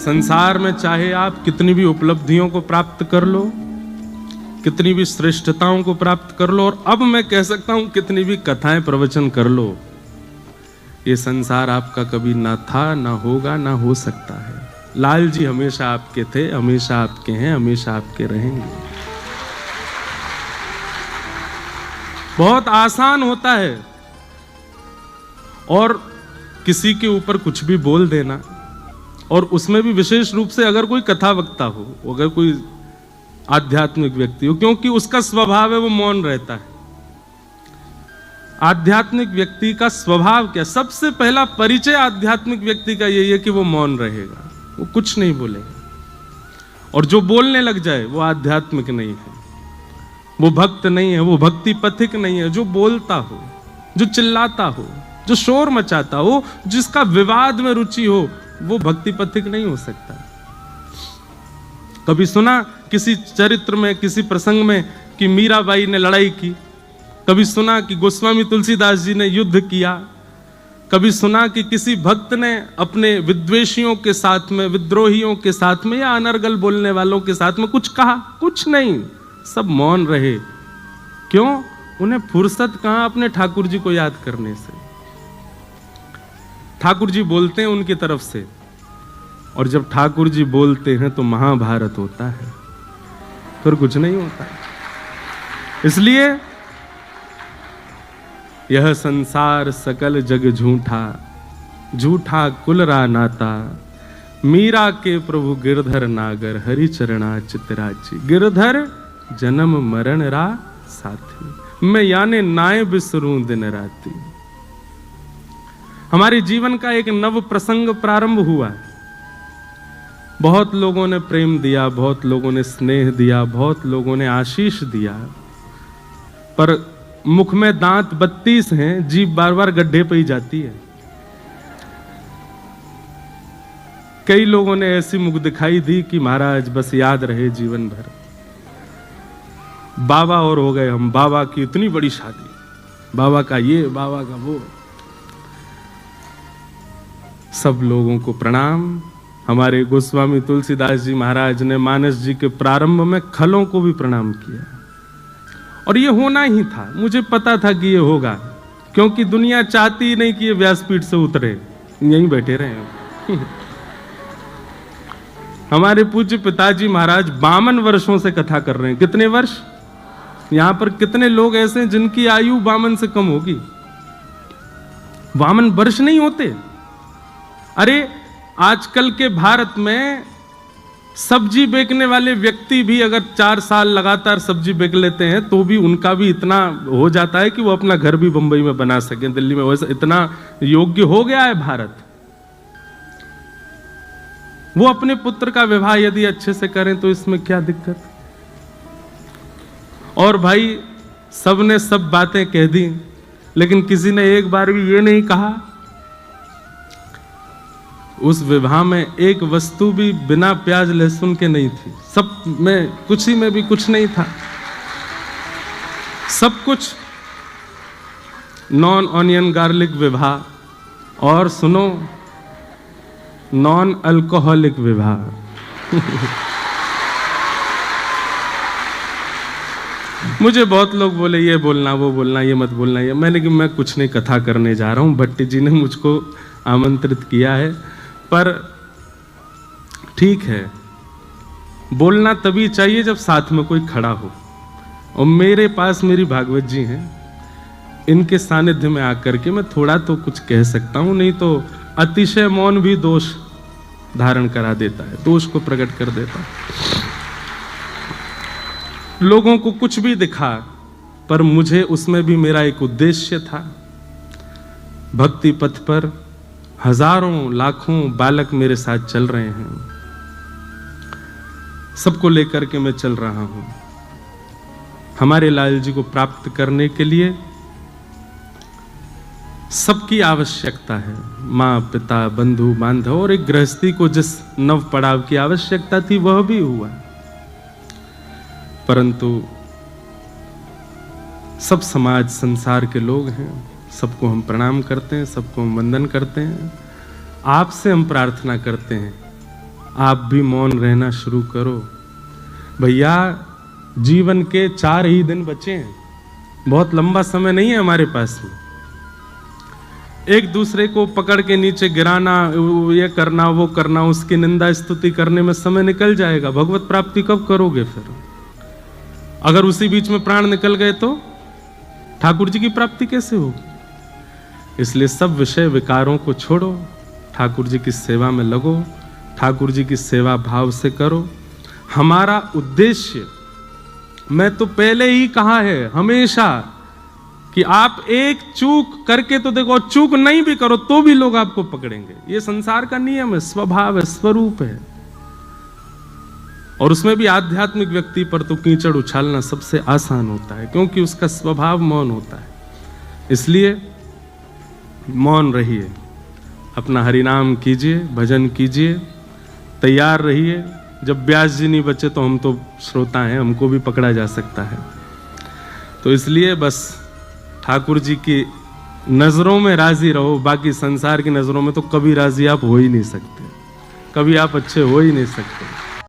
संसार में चाहे आप कितनी भी उपलब्धियों को प्राप्त कर लो, कितनी भी श्रेष्ठताओं को प्राप्त कर लो, और अब मैं कह सकता हूं कितनी भी कथाएं प्रवचन कर लो, ये संसार आपका कभी ना था, ना होगा, ना हो सकता है। लाल जी हमेशा आपके थे, हमेशा आपके हैं, हमेशा आपके रहेंगे। बहुत आसान होता है और किसी के ऊपर कुछ भी बोल देना, और उसमें भी विशेष रूप से अगर कोई कथा वक्ता हो, अगर कोई आध्यात्मिक व्यक्ति हो, क्योंकि उसका स्वभाव है वो मौन रहता है। आध्यात्मिक व्यक्ति का स्वभाव क्या? सबसे पहला परिचय आध्यात्मिक व्यक्ति का यही है कि वो मौन रहेगा, वो कुछ नहीं बोलेगा। और जो बोलने लग जाए वो आध्यात्मिक नहीं है, वो भक्त नहीं है, वो भक्ति पथिक नहीं है। जो बोलता हो, जो चिल्लाता हो, जो शोर मचाता हो, जिसका विवाद में रुचि हो, वो भक्ति पथिक नहीं हो सकता। कभी सुना किसी चरित्र में, किसी प्रसंग में कि मीराबाई ने लड़ाई की? कभी सुना कि गोस्वामी तुलसीदास जी ने युद्ध किया? कभी सुना कि किसी भक्त ने अपने विद्वेषियों के साथ में, विद्रोहियों के साथ में, या अनर्गल बोलने वालों के साथ में कुछ कहा? कुछ नहीं, सब मौन रहे। क्यों? उन्हें फुर्सत कहां अपने ठाकुर जी को याद करने से। ठाकुर जी बोलते हैं उनकी तरफ से, और जब ठाकुर जी बोलते हैं तो महाभारत होता है, फिर कुछ नहीं होता। इसलिए यह संसार सकल जग झूठा, झूठा कुलरा नाता, मीरा के प्रभु गिरधर नागर, हरि चरणा चितराची। गिरधर जन्म मरण रा साथी, मैं याने नाय बिसरूं दिन राती। हमारे जीवन का एक नव प्रसंग प्रारंभ हुआ। बहुत लोगों ने प्रेम दिया, बहुत लोगों ने स्नेह दिया, बहुत लोगों ने आशीष दिया, पर मुख में दांत 32 हैं, जीभ बार बार गड्ढे पे ही जाती है। कई लोगों ने ऐसी मुख दिखाई दी कि महाराज बस याद रहे जीवन भर। बाबा और हो गए हम, बाबा की इतनी बड़ी शादी, बाबा का ये, बाबा का वो। सब लोगों को प्रणाम। हमारे गोस्वामी तुलसीदास जी महाराज ने मानस जी के प्रारंभ में खलों को भी प्रणाम किया, और ये होना ही था। मुझे पता था कि ये होगा, क्योंकि दुनिया चाहती ही नहीं कि ये व्यासपीठ से उतरे, यहीं बैठे रहे। हमारे पूज्य पिताजी महाराज 52 वर्षों से कथा कर रहे हैं। कितने वर्ष? यहां पर कितने लोग ऐसे हैं जिनकी आयु 52 से कम होगी? 52 वर्ष नहीं होते। अरे आजकल के भारत में सब्जी बेचने वाले व्यक्ति भी अगर 4 साल लगातार सब्जी बेच लेते हैं तो भी उनका भी इतना हो जाता है कि वो अपना घर भी बंबई में बना सके, दिल्ली में। वैसे इतना योग्य हो गया है भारत। वो अपने पुत्र का विवाह यदि अच्छे से करें तो इसमें क्या दिक्कत? और भाई सबने सब बातें कह दी, लेकिन किसी ने एक बार भी ये नहीं कहा, उस विवाह में एक वस्तु भी बिना प्याज लहसुन के नहीं थी। सब में, कुछ ही में भी कुछ नहीं था। सब कुछ नॉन ऑनियन गार्लिक विवाह, और सुनो, नॉन अल्कोहलिक विवाह। मुझे बहुत लोग बोले ये बोलना, वो बोलना, ये मत बोलना, ये। मैंने कि मैं कुछ नहीं, कथा करने जा रहा हूं। भट्टी जी ने मुझको आमंत्रित किया है, पर ठीक है, बोलना तभी चाहिए जब साथ में कोई खड़ा हो। और मेरे पास मेरी भागवत जी हैं, इनके सानिध्य में आकर के मैं थोड़ा तो कुछ कह सकता हूं, नहीं तो अतिशय मौन भी दोष धारण करा देता है, दोष को प्रकट कर देता है। लोगों को कुछ भी दिखा, पर मुझे उसमें भी मेरा एक उद्देश्य था। भक्ति पथ पर हजारों लाखों बालक मेरे साथ चल रहे हैं, सबको लेकर के मैं चल रहा हूं। हमारे लाल जी को प्राप्त करने के लिए सबकी आवश्यकता है, माँ पिता बंधु बांधव, और एक गृहस्थी को जिस नव पड़ाव की आवश्यकता थी वह भी हुआ। परंतु सब समाज संसार के लोग हैं, सबको हम प्रणाम करते हैं, सबको हम वंदन करते हैं। आपसे हम प्रार्थना करते हैं आप भी मौन रहना शुरू करो। भैया जीवन के 4 ही दिन बचे हैं, बहुत लंबा समय नहीं है हमारे पास में। एक दूसरे को पकड़ के नीचे गिराना, ये करना वो करना, उसकी निंदा स्तुति करने में समय निकल जाएगा। भगवत प्राप्ति कब करोगे फिर? अगर उसी बीच में प्राण निकल गए तो ठाकुर जी की प्राप्ति कैसे होगी? इसलिए सब विषय विकारों को छोड़ो, ठाकुर जी की सेवा में लगो, ठाकुर जी की सेवा भाव से करो। हमारा उद्देश्य, मैं तो पहले ही कहा है हमेशा कि आप एक चूक करके तो देखो, चूक नहीं भी करो तो भी लोग आपको पकड़ेंगे। ये संसार का नियम है, स्वभाव है, स्वरूप है। और उसमें भी आध्यात्मिक व्यक्ति पर तो कीचड़ उछालना सबसे आसान होता है, क्योंकि उसका स्वभाव मौन होता है। इसलिए मौन रहिए, अपना हरिनाम कीजिए, भजन कीजिए, तैयार रहिए। जब व्यास जी नहीं बचे तो हम तो श्रोता हैं, हमको भी पकड़ा जा सकता है। तो इसलिए बस ठाकुर जी की नजरों में राजी रहो, बाकी संसार की नजरों में तो कभी राजी आप हो ही नहीं सकते, कभी आप अच्छे हो ही नहीं सकते।